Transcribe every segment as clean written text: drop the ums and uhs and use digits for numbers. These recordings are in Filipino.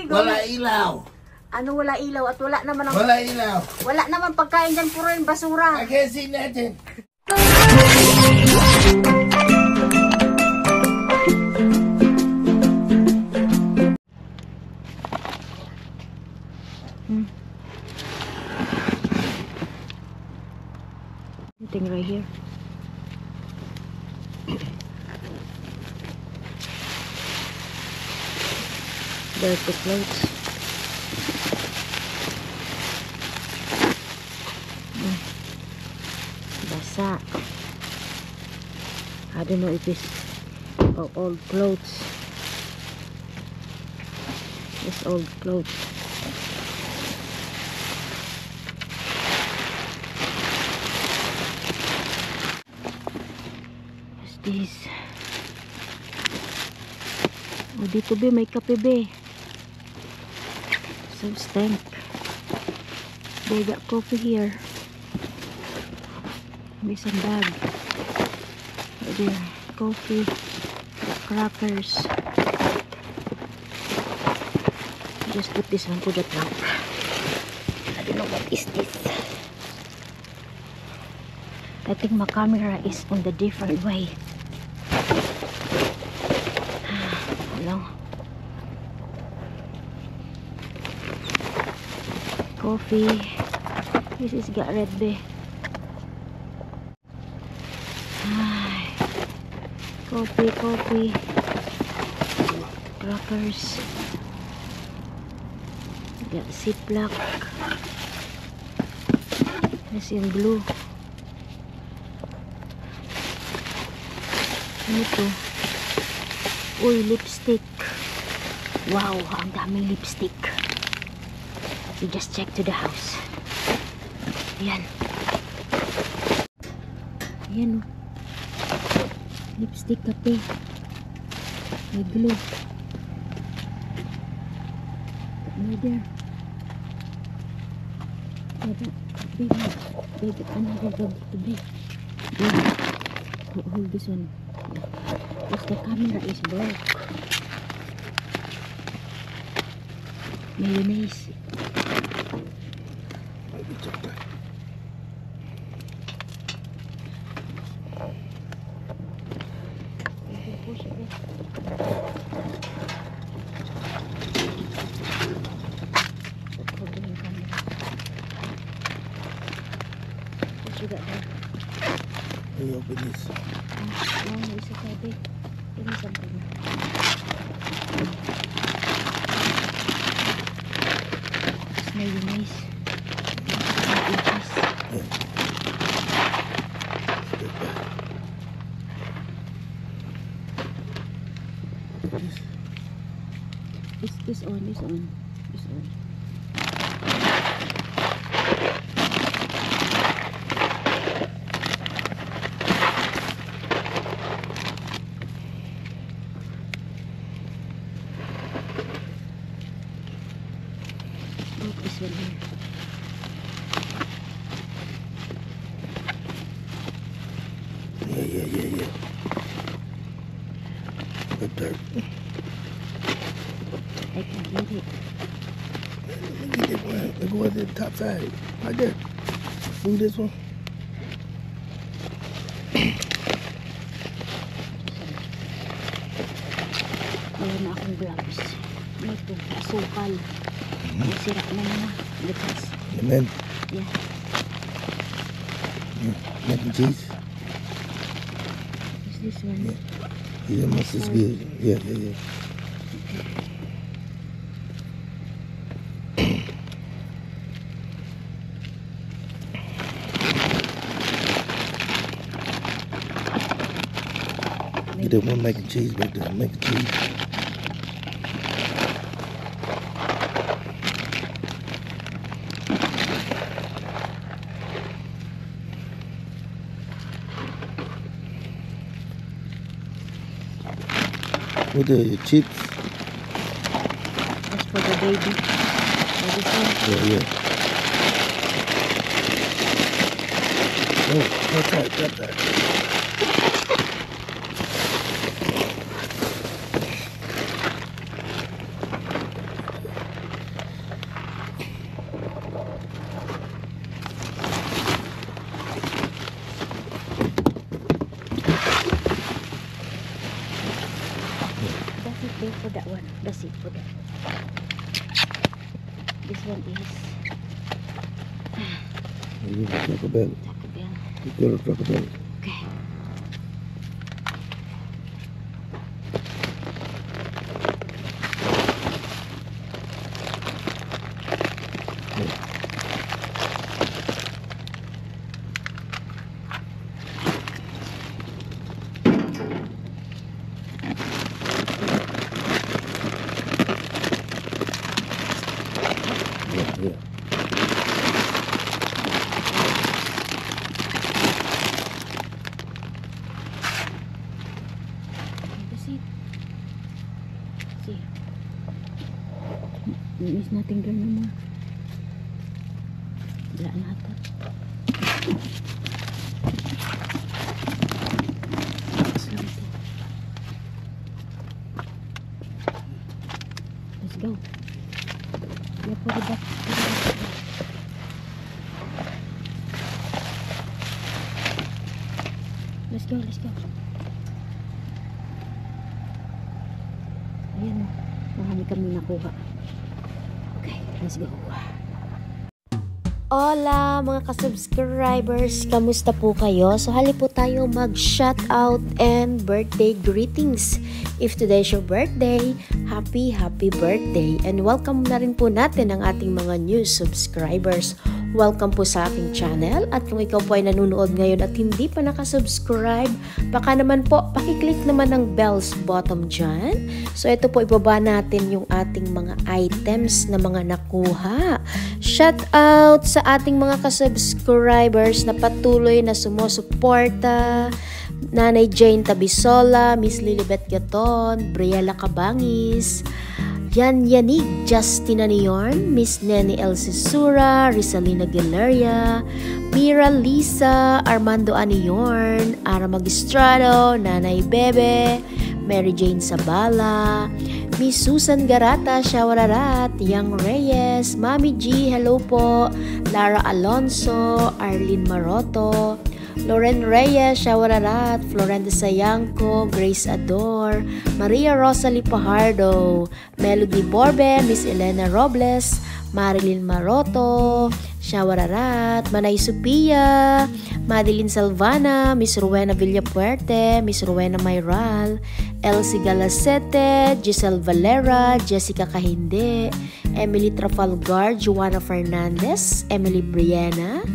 Wala ilaw. Ano wala ilaw at wala naman ang... Wala ilaw. Wala naman pagkain dyan, puro yung basura. I can't see nothing. Thing right here. There's the clothes. Basa. I don't know if it's old clothes. It's old clothes. What's this? Oh, dito be, may kape be. So stank. They got coffee here. May some bag. Right there. Coffee. Crackers. Just put this one to the top. I don't know what is this. I think my camera is on the different way. Hello. Coffee. This is got red day. Coffee. Crackers. Got Ziploc. This in blue. Ano to? Uy, lipstick. Wow, ang daming lipstick. We just check to the house. Ayan. Ayan o. Lipstick kape. May glue. Right there. Baby, another dog to be. Hold this one. Because the camera is broke. Mayonnaise. What you got there? Let me open this. No, it's okay, babe. Give me something. It's mayonnaise. It's on. Oh, this one here. Yeah. Up there. I can get it. Let me get it one. Let's go to the top side. Right there. Move this one. Wala na akong gloves. Dito, asukal. Sira na naman. Bukas. Amen. Yeah. Mac and cheese. Is this one? Yeah, must is good. Yeah. Get that one mac and cheese right there. Mac and cheese. What the chips? That's for the baby. Yeah. Oh, got that. seafood. This one is Taco Bell. Taco Bell. Ito Taco Bell. Okay. Yeah. Kasi inis natin ganun mo. Wala natin. Let's go. Yeah, put it back. Let's go, let's go. Ayan, marami kami nakuha. Okay, let's go. Hola mga ka-subscribers, kamusta po kayo? So hali po tayo mag-shoutout and birthday greetings. If today's your birthday, happy birthday! And welcome na rin po natin ang ating mga new subscribers. Welcome po sa aking channel, at kung ikaw po ay nanonood ngayon at hindi pa nakasubscribe, baka naman po pakiclick naman ng bells bottom dyan. So ito po, ibaba natin yung ating mga items na mga nakuha. Shout out sa ating mga kasubscribers na patuloy na sumusuporta: Nanay Jane Tabisola, Miss Lilibet Gaton, Briella Cabangis, Yan Yanig, Justina Niorn, Miss Nene El Sisura, Rizalina Galeria, Mira Lisa, Armando Aniorn, Ara Magistrado, Nanay Bebe, Mary Jane Sabala, Miss Susan Garata, Shawararat, Yang Reyes, Mami G, hello po, Lara Alonso, Arlene Maroto, Loren Reyes, Shawararat, Florenda Sayangco, Grace Ador, Maria Rosalie Pajardo, Melody Borbe, Miss Elena Robles, Marilyn Maroto, Shawararat, Manay Sophia, Madeline Salvana, Miss Rowena Villapuerte, Miss Rowena Mayral, Elsie Galasete, Giselle Valera, Jessica Kahinde, Emily Trafalgar, Juana Fernandez, Emily Briana,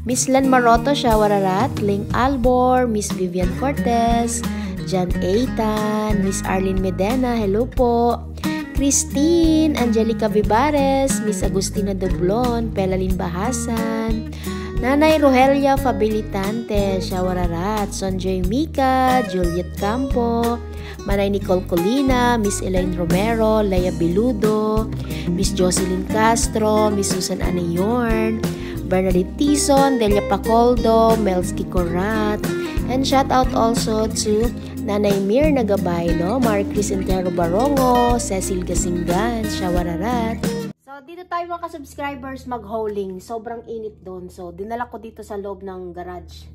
Miss Len Maroto, Shawararat, Ling Albor, Miss Vivian Cortez, Jan Eitan, Miss Arlene Medena, hello po, Christine, Angelica Vivares, Miss Agustina Doblon, Pelalin Bahasan, Nanay Rogelia Fabilitante, Shawararat, Sonjoy Mika, Juliet Campo, Manay Nicole Colina, Miss Elaine Romero, Leia Biludo, Miss Jocelyn Castro, Miss Susan Anayorn, Bernadette Tison, Delia Pacoldo, Melski Corat, and shout out also to Nanay Mir Nagabaylo, Marie Cris Entero Barongo, Cecil Gasingan, Shawararat. So dito tayo mga ka-subscribers mag-hauling. Sobrang init doon. So dinala ko dito sa loob ng garage.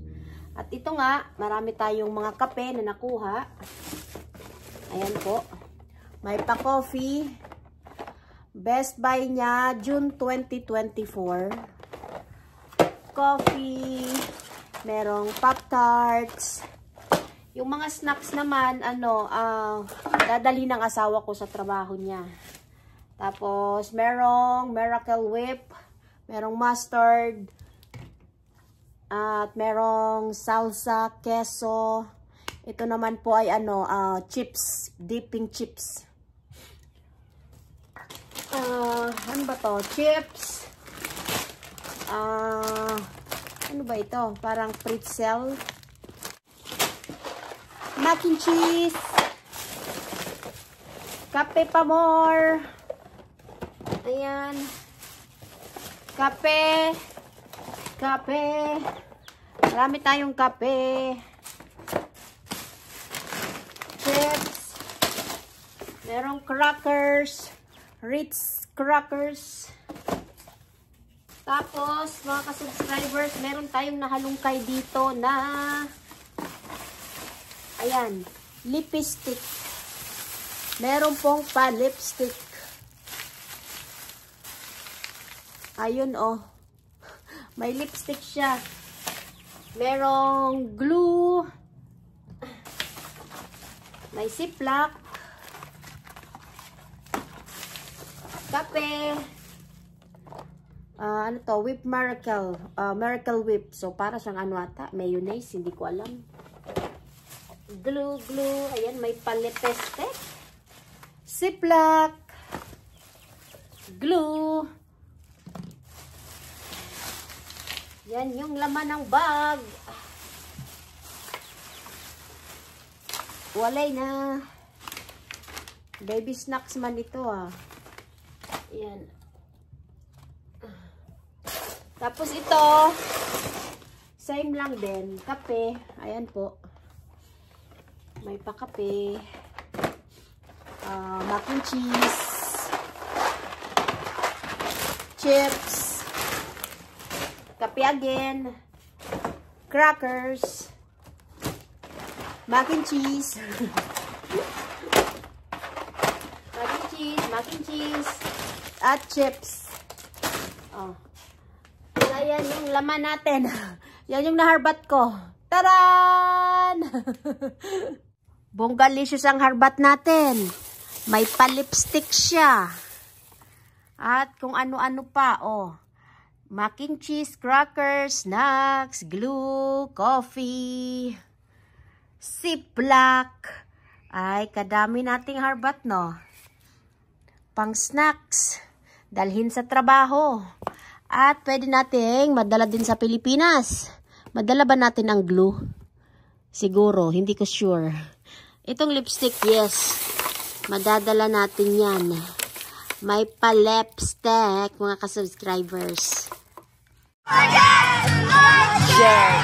At ito nga, marami tayong mga kape na nakuha. Ayan po. May pa-coffee. Best Buy niya, June 2024. Coffee, merong Pop-Tarts. Yung mga snacks naman, dadali ng asawa ko sa trabaho niya. Tapos, merong Miracle Whip, merong mustard, at merong salsa, queso. Ito naman po ay chips, dipping chips. Ano ba to? Chips. Ano ba ito? Parang pretzel. Mac and cheese. Kape pa more. Ayan. Kape. Kape. Marami tayong kape. Chips. Merong crackers. Ritz crackers. Tapos, mga ka-subscribers, meron tayong nahalungkay dito na, ayan, lipstick. Meron pong pa-lipstick. Ayun, oh. May lipstick siya. Merong glue. May ziplock. Kape. Ano to? Whip Miracle. Miracle Whip. So, para siyang ano ata. Mayonnaise. Hindi ko alam. Glue. Ayan, may palipestek. Ziplock. Glue. Yan yung laman ng bag. Walay na. Baby snacks man ito ah. Yan. Tapos ito, same lang din. Kape. Ayan po. May pa-kape. Mac and cheese. Chips. Kape again. Crackers. Mac and cheese. Mac and cheese. At chips. Oh. Ayan yung laman natin. Yan yung naharbat ko. Taran! Bonggalicious ang harbat natin. May pa-lipstick siya. At kung ano-ano pa. Oh. Mac and cheese, crackers, snacks, glue, coffee, ziplock. Ay, kadami nating harbat, no? Pang snacks. Dalhin sa trabaho. At pwede nating madala din sa Pilipinas. Madala ba natin ang glue? Siguro, hindi ko sure. Itong lipstick, yes. Madadala natin yan. May pa-lipstick, mga ka-subscribers. Share!